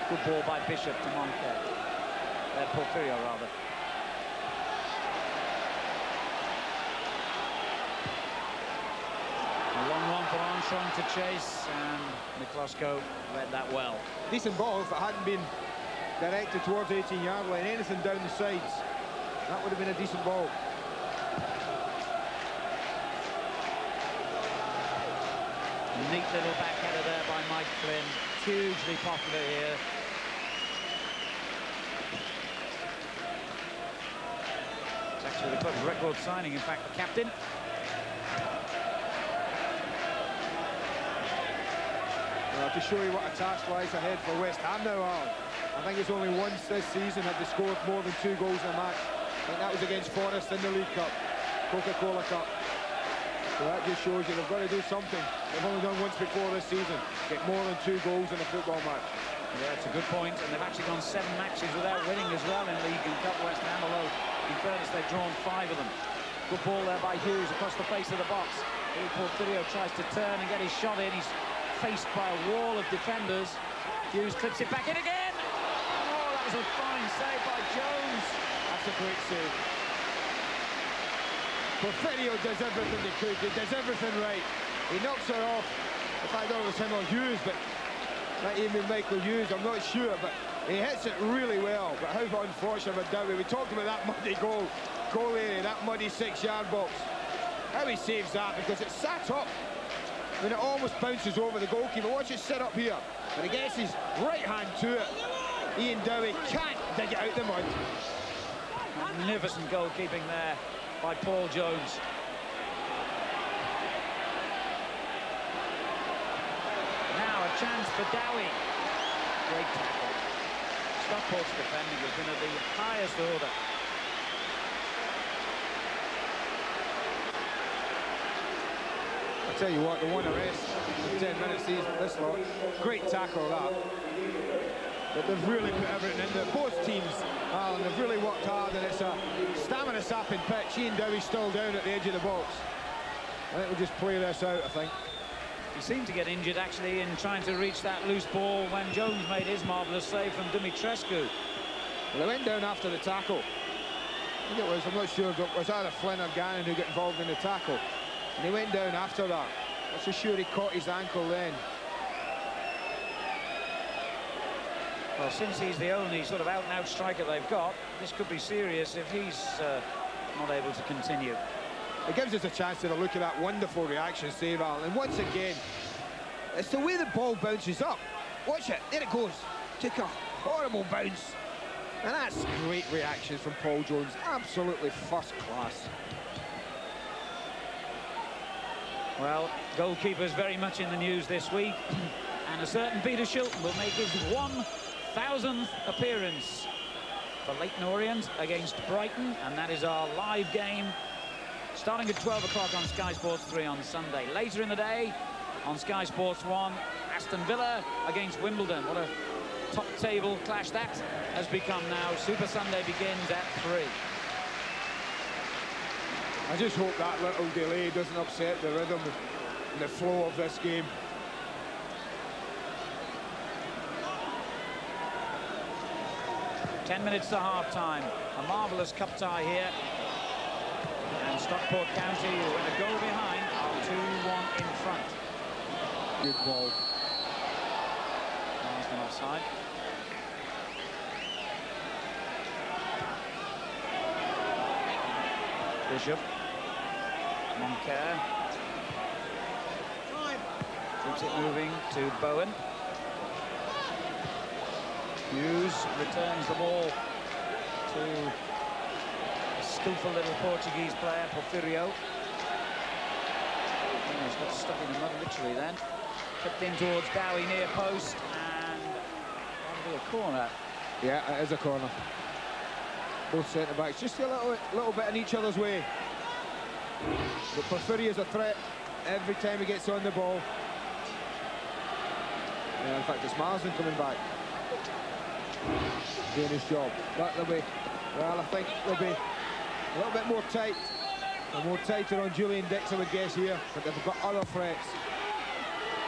S3: Good ball by Bishop to Moncaire. Porfirio, rather. A long one for Armstrong to chase, and Miklosko read that well.
S4: Decent ball if it hadn't been directed towards the 18-yard line. Anything down the sides, that would have been a decent ball.
S3: Neat little backheader there by Mike Flynn. Hugely popular here. It's actually the club's record signing, in fact, the captain.
S4: Well, to show you what a task lies ahead for West Ham now, Alan. I think it's only once this season have they scored more than 2 goals in a match. I think that was against Forest in the League Cup, Coca-Cola Cup. So that just shows you they've got to do something. They've only done once before this season, get more than 2 goals in a football match.
S3: Yeah, it's a good point, and they've actually gone 7 matches without winning as well in League and Cup, West Ham, although in fairness they've drawn 5 of them. Good ball there by Hughes across the face of the box. Here Porfirio tries to turn and get his shot in. He's faced by a wall of defenders. Hughes clips it back in again. Oh, that was a fine save by Jones.
S4: That's a great save. Porfirio does everything he could. He does everything right. He knocks her off. In fact, I don't know if it was him or Hughes, but might even be Michael Hughes, I'm not sure, but he hits it really well. But how unfortunate about Dowie. We talked about that muddy goal area, that muddy 6-yard box. How he saves that, because it's sat up. I mean, it almost bounces over the goalkeeper. Watch it sit up here. But he gets his right hand to it. Ian Dowie can't dig it out the mud.
S3: Magnificent goalkeeping there by Paul Jones. Now a chance for Dowie. Great tackle. Stockport's defending has been of the highest order.
S4: I tell you what, the one arrest in 10 minutes, this lot, great tackle that. But they've really put everything in there. Both teams, Alan, they've really worked hard, and it's a stamina-sapping pitch. Ian Dowie's still down at the edge of the box. I think we'll just play this out, I think.
S3: He seemed to get injured, actually, in trying to reach that loose ball when Jones made his marvellous save from Dumitrescu.
S4: Well, they went down after the tackle. I think it was, I'm not sure, it was either Flynn or Gannon who got involved in the tackle. And he went down after that. I'm so sure he caught his ankle then.
S3: Well, since he's the only sort of out-and-out striker they've got, this could be serious if he's not able to continue.
S4: It gives us a chance to look at that wonderful reaction save, Alan. And once again, it's the way the ball bounces up. Watch it, there it goes. Took a horrible bounce. And that's great reaction from Paul Jones. Absolutely first class.
S3: Well, goalkeepers very much in the news this week. And a certain Peter Shilton will make his 1,000th appearance for Leyton Orient against Brighton. And that is our live game, starting at 12 o'clock on Sky Sports 3 on Sunday. Later in the day, on Sky Sports 1, Aston Villa against Wimbledon. What a top-table clash that has become now. Super Sunday begins at 3.
S4: I just hope that little delay doesn't upset the rhythm and the flow of this game.
S3: Ten minutes to half-time. A marvellous cup tie here. And Stockport County, who went a goal behind, are 2-1 in front.
S4: Good ball.
S3: Marsden offside. Bishop. Moncaire. Keeps it moving to Bowen. Hughes returns the ball to a skillful little Portuguese player, Porfirio. Oh, he's got stuck in the mud literally then. Kicked in towards Dowie near post, and that'll be a corner.
S4: Yeah, it is a corner. Both centre-backs just a little bit in each other's way. But Porfirio's a threat every time he gets on the ball. Yeah, in fact, it's Marsden coming back, doing his job. That'll be, well, I think they'll be a little bit more tight. And more tighter on Julian Dix, I would guess, here. But they've got other threats.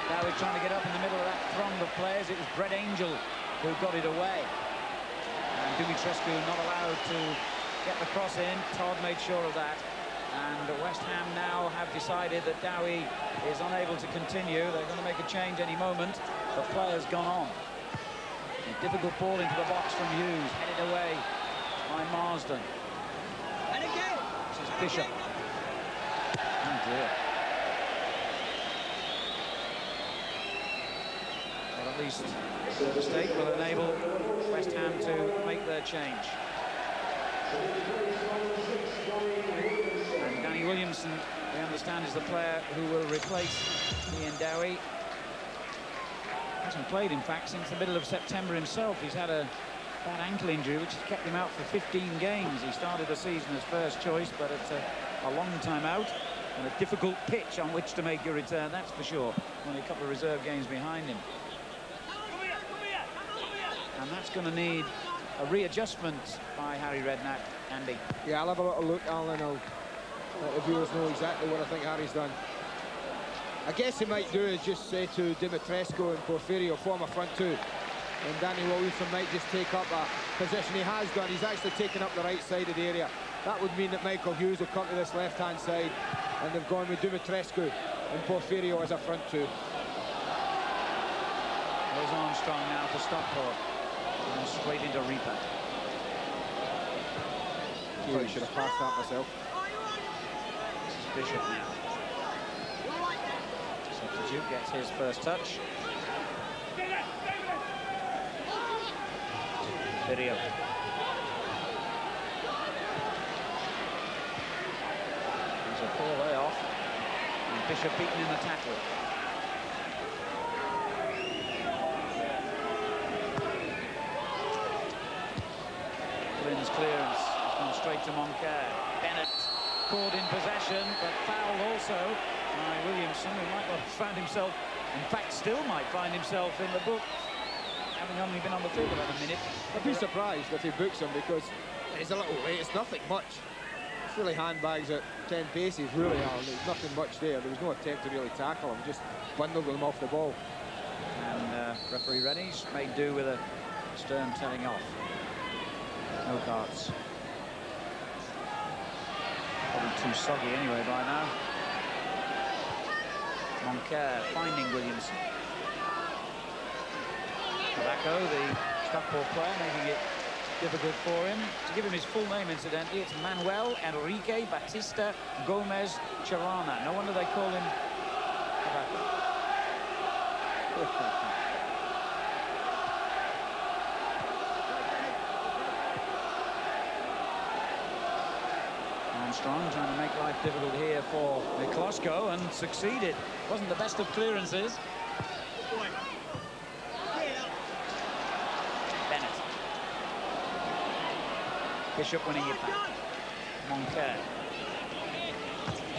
S3: Dowie trying to get up in the middle of that throng of players. It was Brett Angel who got it away. And Dumitrescu not allowed to get the cross in. Todd made sure of that. And West Ham now have decided that Dowie is unable to continue. They're going to make a change any moment. The player's gone on. A difficult ball into the box from Hughes, headed away by Marsden. And again. This is Bishop. Oh dear. Well, at least the mistake will enable West Ham to make their change. And Danny Williamson, we understand, is the player who will replace Ian Dowie. Hasn't played, in fact, since the middle of September himself. He's had a bad ankle injury, which has kept him out for 15 games. He started the season as first choice, but it's a long time out and a difficult pitch on which to make your return, that's for sure. Only a couple of reserve games behind him. And that's going to need a readjustment by Harry Redknapp. Andy.
S4: Yeah, I'll have a little look, Alan. I'll let the viewers know exactly what I think Harry's done. I guess he might do is just say to Dumitrescu and Porfirio, form a front two. And Danny Williamson might just take up a position he has done. He's actually taken up the right side of the area. That would mean that Michael Hughes will come to this left-hand side. And they've gone with Dumitrescu and Porfirio as a front two.
S3: There's Armstrong now for Stockport. And straight into Reaper.
S4: I should have passed that myself.
S3: This is Bishop now. Substitute gets his first touch. Video. There's a poor layoff. And Bishop beaten in the tackle. Flynn's clearance. Straight to Moncur. Bennett caught in possession, but fouled also by Williamson, who might have found himself, in fact, still might find himself in the book, having only been on the field about a minute.
S4: I'd be surprised if he books him because it's a little late. It's nothing much. It's really handbags at 10 paces, really, Alan. There's nothing much there. There was no attempt to really tackle him, just bundled him off the ball.
S3: And referee Reddy's made do with a stern telling off. No cards. Probably too soggy anyway by now. Moncur finding Williamson. Coca, the Stockport player, making it difficult for him. To give him his full name, incidentally, it's Manuel Enrique Batista Gomez Charana. No wonder they call him Coca. Armstrong trying to make life difficult here for Miklosko and succeeded. Wasn't the best of clearances. Bennett. Bishop winning it back. Moncur.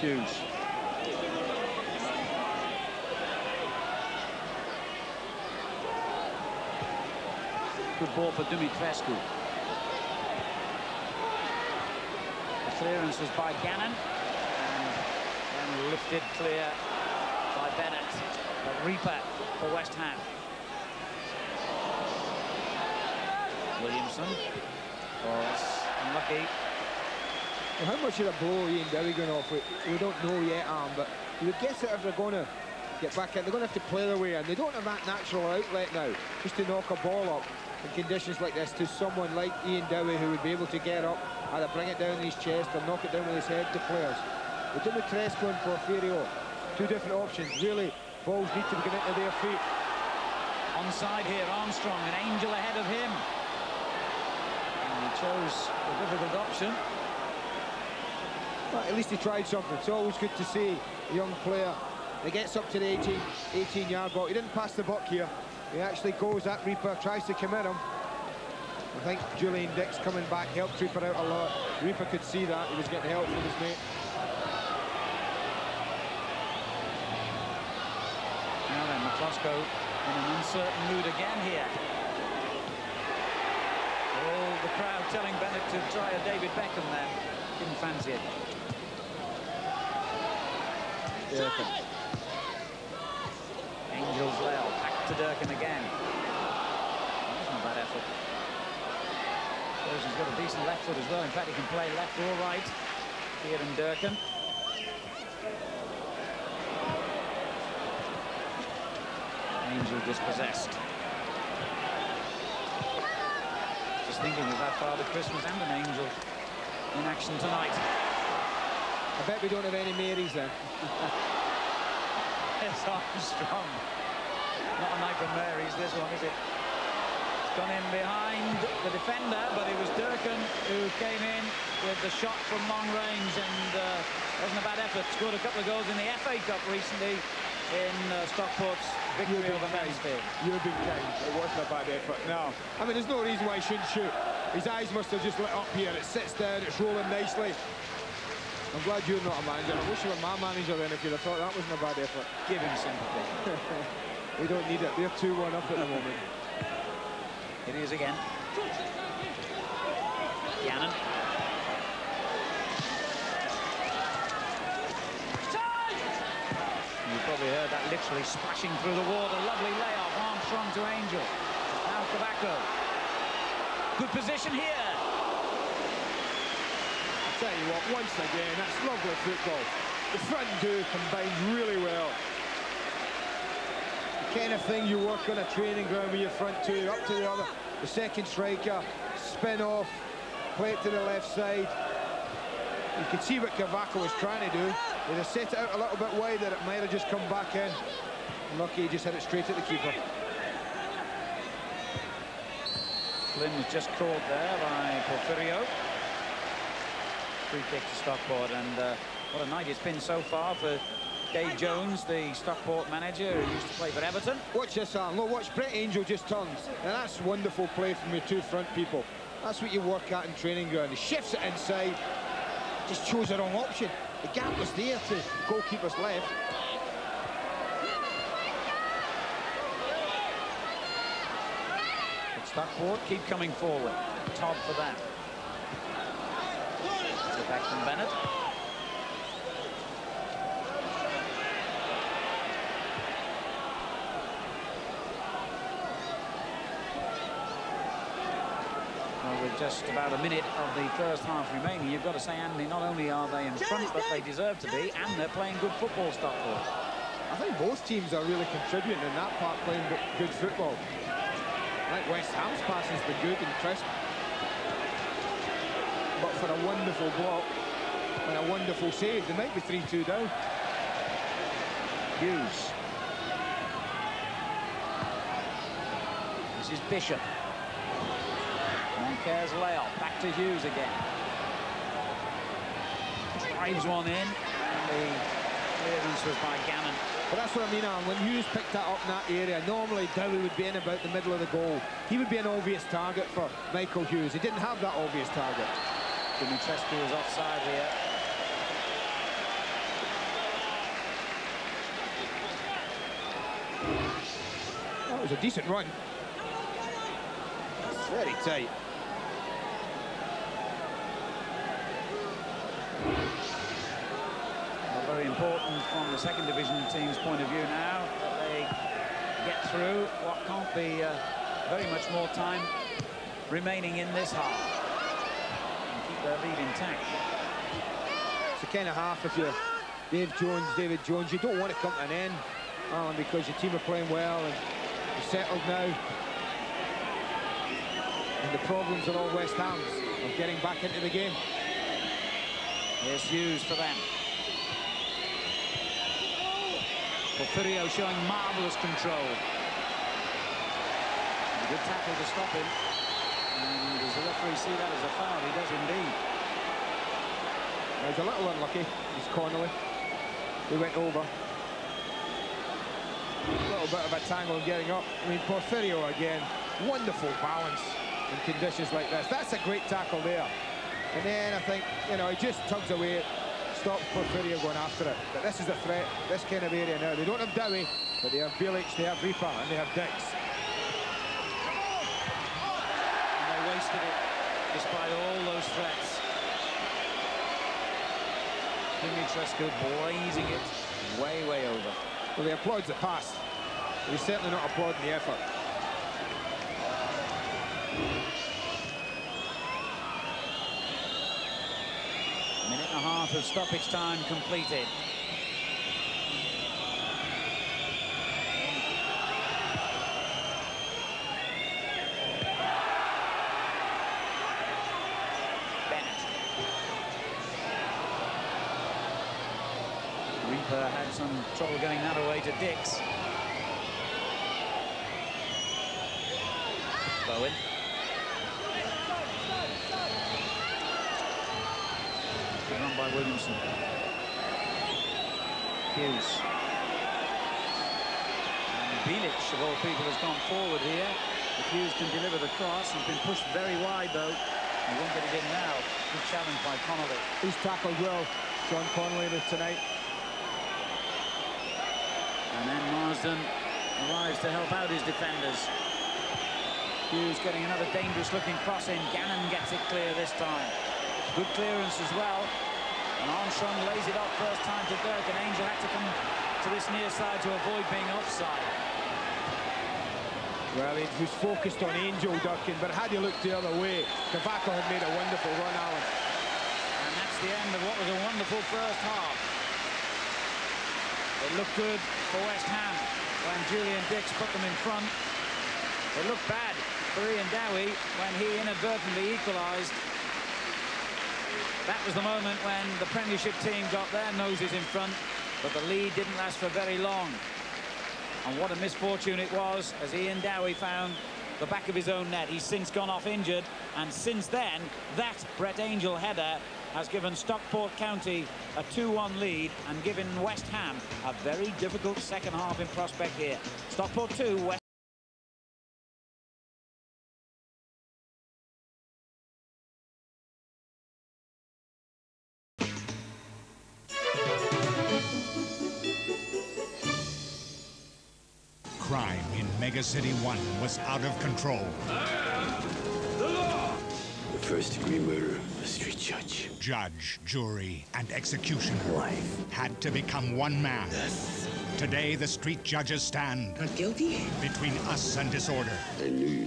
S3: Hughes. Good ball for Dumitrescu. Clearance was by Gannon and lifted clear by Bennett. But Reaper for West Ham. Williamson. Oh, it's unlucky.
S4: Well, how much of a blow Ian Dowie going off? We don't know yet, but you would guess that if they're going to get back in, they're going to have to play their way in. They don't have that natural outlet now, just to knock a ball up in conditions like this to someone like Ian Dowie, who would be able to get up, either bring it down his chest or knock it down with his head to players. With Dumitrescu and Porfirio, two different options. Really, balls need to be getting into their feet.
S3: Onside here, Armstrong, an angel ahead of him. And he chose a difficult option.
S4: Well, at least he tried something. It's always good to see a young player that gets up to the 18-yard ball. He didn't pass the buck here. He actually goes at Reaper, tries to commit him. I think Julian Dix coming back helped Reaper out a lot. Reaper could see that. He was getting help from his mate.
S3: Now then, Miklosko in an uncertain mood again here. All the crowd telling Bennett to try a David Beckham there. Didn't fancy it. Durkin. Angels well, back to Durkin again. That wasn't a bad effort. shows he's got a decent left foot as well. In fact, he can play left or right. Kieran Durkin. Angel dispossessed. Just thinking we've had Father Christmas and an Angel in action tonight.
S4: I bet we don't have any Marys then.
S3: It's Armstrong. Not a night for Mary's, this one, is it? It's gone in behind the defender, but it was Durkin who came in with the shot from long range, and wasn't a bad effort. Scored a couple of goals in the FA Cup recently in Stockport's victory over Mansfield.
S4: You've been kind. It wasn't a bad effort. No. I mean, there's no reason why he shouldn't shoot. His eyes must have just lit up here. It sits down, it's rolling nicely. I'm glad you're not a manager. I wish you were my manager then if you'd have thought that wasn't a bad effort.
S3: Give him sympathy.
S4: We don't need it. They're 2-1 up at the moment.
S3: It is again. Gannon. You probably heard that literally splashing through the water. Lovely layoff. Armstrong to Angel. Now Tobacco. Good position here.
S4: I'll tell you what, once again, that's lovely football. The front two combines really well. The kind of thing you work on a training ground with your front two, up to the other. The second striker, spin off, play it to the left side. You can see what Coca was trying to do. They'd have set it out a little bit wider, it might have just come back in. Lucky he just hit it straight at the keeper.
S3: Flynn was just caught there by Porfirio. Free kick to Stockport, and what a night it's been so far for Dave Jones, the Stockport manager who used to play for Everton.
S4: Watch this, Alan. Look, watch Brett Angel just turns. And that's wonderful play from your two front people. That's what you work at in training ground. He shifts it inside, just chose the wrong option. The gap was there to goalkeeper's left.
S3: But Stockport keep coming forward. Todd for that. It's it back from Bennett. Well, with just about a minute of the first half remaining, you've got to say, Andy, not only are they in front, but they deserve to be, and they're playing good football, Stockport.
S4: I think both teams are really contributing in that part, playing good football. I think West Ham's passing's been good and crisp. But for a wonderful block and a wonderful save, they might be 3-2 down.
S3: Hughes. This is Bishop. Moncare's layoff. Back to Hughes again. Drives one in, and the clearance was by Gannon.
S4: But that's what I mean, Alan. When Hughes picked that up in that area, normally Dowie would be in about the middle of the goal. He would be an obvious target for Michael Hughes. He didn't have that obvious target.
S3: Dimitrescu is offside here.
S4: That was a decent run. Very tight.
S3: Well, very important from the second division team's point of view now that they get through what can't be very much more time remaining in this half. Their lead intact.
S4: It's the kind of half if you're David Jones, you don't want to come to an end, Alan, because your team are playing well and you're settled now. And the problems are all West Ham's of getting back into the game.
S3: Here's Hughes for them. Porfirio showing marvellous control. A good tackle to stop him. And does the referee see that as a foul? He does indeed.
S4: He's a little unlucky. He's Connolly. He went over. A little bit of a tangle getting up. I mean, Porfirio again. Wonderful balance in conditions like this. That's a great tackle there. And then I think, you know, he just tugs away. Stops Porfirio going after it. But this is a threat, this kind of area now. They don't have Dowie, but they have Bilic, they have Reaper, and they have Dix.
S3: Wasted it despite all those threats. Dimitrescu blazing it way over.
S4: Well, he applauds the pass. He's certainly not applauding the effort.
S3: a half of stoppage time completed. Reaper had some trouble getting that away to Dix. Bowen. Good run by Williamson. Hughes. And Bilic, of all people, has gone forward here. If Hughes can deliver the cross, he's been pushed very wide, though. He won't get it in now. Good challenge by Connolly.
S2: He's tackled well, John Connolly, tonight.
S3: And then Marsden arrives to help out his defenders. Hughes getting another dangerous-looking cross in. Gannon gets it clear this time. Good clearance as well. And Armstrong lays it off first time to Dirk, and Angel had to come to this near side to avoid being offside.
S2: Well, he was focused on Angel, Durkin, but had he looked the other way, Coca had made a wonderful run, Alan.
S3: And that's the end of what was a wonderful first half. It looked good for West Ham when Julian Dix put them in front. It looked bad for Ian Dowie when he inadvertently equalised. That was the moment when the Premiership team got their noses in front, but the lead didn't last for very long. And what a misfortune it was as Ian Dowie found the back of his own net. He's since gone off injured, and since then, that Brett Angel header has given Stockport County a 2-1 lead and given West Ham a very difficult second half in prospect here. Stockport 2, West
S7: Crime in Mega City 1 was out of control.
S8: The law! The first-degree murder of a street judge.
S7: Judge, jury, and executioner
S8: Life.
S7: had to become one man.
S8: Death.
S7: Today, the street judges stand
S8: Not guilty?
S7: between us and disorder.
S8: I knew you'd